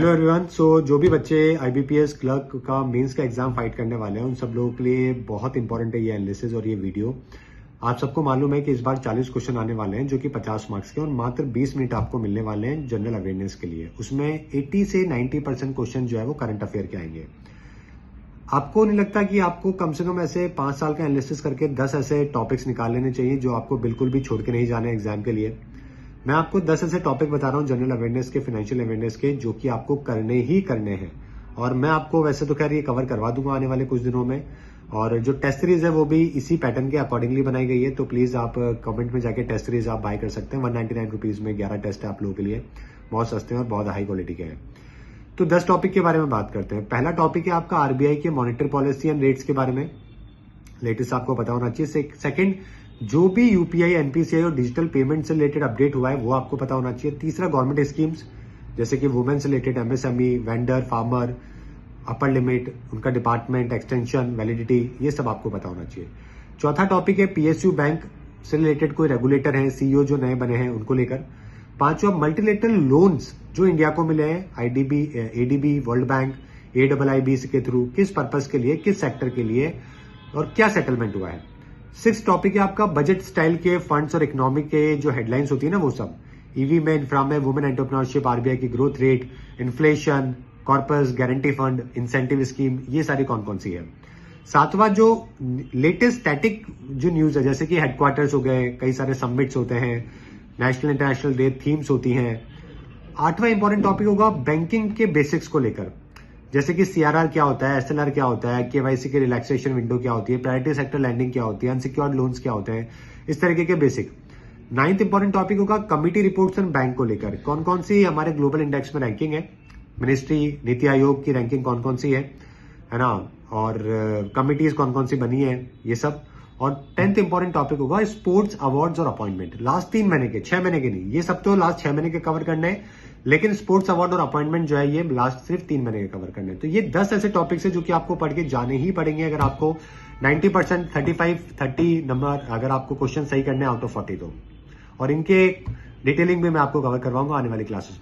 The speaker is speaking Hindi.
Hello everyone. जो भी बच्चे आईबीपीएस क्लर्क का मेंस का एग्जाम फाइट करने वाले हैं उन सब लोगों के लिए बहुत इंपॉर्टेंट है ये एनालिसिस और ये वीडियो। आप सबको मालूम है कि इस बार 40 क्वेश्चन आने वाले हैं जो कि 50 मार्क्स के, और मात्र 20 मिनट आपको मिलने वाले हैं जनरल अवेयरनेस के लिए। उसमें 80 से 90% क्वेश्चन जो है वो करंट अफेयर के आएंगे। आपको नहीं लगता कि आपको कम से कम ऐसे 5 साल का एनालिसिस करके 10 ऐसे टॉपिक्स निकाल लेने चाहिए जो आपको बिल्कुल भी छोड़ के नहीं जाने एग्जाम के लिए? मैं आपको 10 ऐसे टॉपिक बता रहा हूँ जनरल अवेयरनेस के, फाइनेंशियल अवेयरनेस के, जो कि आपको करने ही करने हैं। और मैं आपको वैसे तो खैर ये कवर करवा दूंगा आने वाले कुछ दिनों में। और जो टेस्ट सीरीज है वो भी इसी पैटर्न के अकॉर्डिंगली बनाई गई है, तो प्लीज आप कमेंट में जाके टेस्ट सीरीज आप बाय कर सकते हैं। 199 रुपीज में 11 टेस्ट है आप लोगों के लिए, बहुत सस्ते हैं और बहुत हाई क्वालिटी के हैं। तो 10 टॉपिक के बारे में बात करते हैं। पहला टॉपिक है आपका आरबीआई के मॉनेटरी पॉलिसी एंड रेट्स के बारे में, लेटेस्ट आपको पता होना चाहिए। सेकंड, जो भी यूपीआई, एनपीसीआई और डिजिटल पेमेंट से रिलेटेड अपडेट हुआ है वो आपको पता होना चाहिए। तीसरा, गवर्नमेंट स्कीम्स जैसे कि वुमेन से related, MSME, vendor, farmer, upper limit, उनका डिपार्टमेंट, एक्सटेंशन, वैलिडिटी, ये सब आपको पता होना चाहिए। चौथा टॉपिक है पीएसयू बैंक से रिलेटेड कोई रेगुलेटर है, सीईओ जो नए बने हैं उनको लेकर। पांचवा, मल्टीलेटरल लोन्स जो इंडिया को मिले हैं, आईडीबी, एडीबी, वर्ल्ड बैंक, एडब्ल्यूआईबी के थ्रू, किस पर्पज के लिए, किस सेक्टर के लिए और क्या सेटलमेंट हुआ है। 6 टॉपिक है आपका बजट स्टाइल के फंड्स और इकोनॉमिक के जो हेडलाइंस होती है ना वो सब। ईवी में, इंफ्रा में, वुमेन एंटरप्रेन्योरशिप, आरबीआई की growth rate, inflation, corpus, guarantee fund, incentive scheme, ये सारी कौन कौन सी है। 7वां, जो लेटेस्ट स्टैटिक जो न्यूज है, जैसे कि हेडक्वार्टर्स हो गए, कई सारे समिट्स होते हैं, नेशनल इंटरनेशनल डे थीम्स होती हैं। 8वां इंपॉर्टेंट टॉपिक होगा बैंकिंग के बेसिक्स को लेकर, जैसे कि सीआरआर क्या होता है, एसएलआर क्या होता है, केवाईसी की रिलैक्सेशन विंडो क्या होती है, प्रायोरिटी सेक्टर लैंडिंग क्या होती है, अनसिक्योर्ड लोन्स क्या होते हैं, इस तरीके के बेसिक। 9th इंपॉर्टेंट टॉपिक होगा कमिटी रिपोर्ट्स एंड बैंक को लेकर, कौन कौन सी हमारे ग्लोबल इंडेक्स में रैंकिंग है, मिनिस्ट्री, नीति आयोग की रैंकिंग कौन कौन सी है ना, और कमिटीज कौन कौन सी बनी है, ये सब। और 10th इंपॉर्टेंट टॉपिक होगा स्पोर्ट्स अवार्ड्स और अपॉइंटमेंट, लास्ट 3 महीने के, 6 महीने के नहीं, ये सब तो लास्ट 6 महीने के कवर करने हैं, लेकिन स्पोर्ट्स अवार्ड और अपॉइंटमेंट जो है ये लास्ट सिर्फ 3 महीने के कवर करने हैं। तो ये 10 ऐसे टॉपिक्स है जो कि आपको पढ़ के जाने ही पड़ेंगे अगर आपको 90%, 30 नंबर अगर आपको क्वेश्चन सही करने आउट ऑफ 40 तो। और इनके डिटेलिंग भी मैं आपको कवर करवाऊंगा आने वाली क्लासेस में।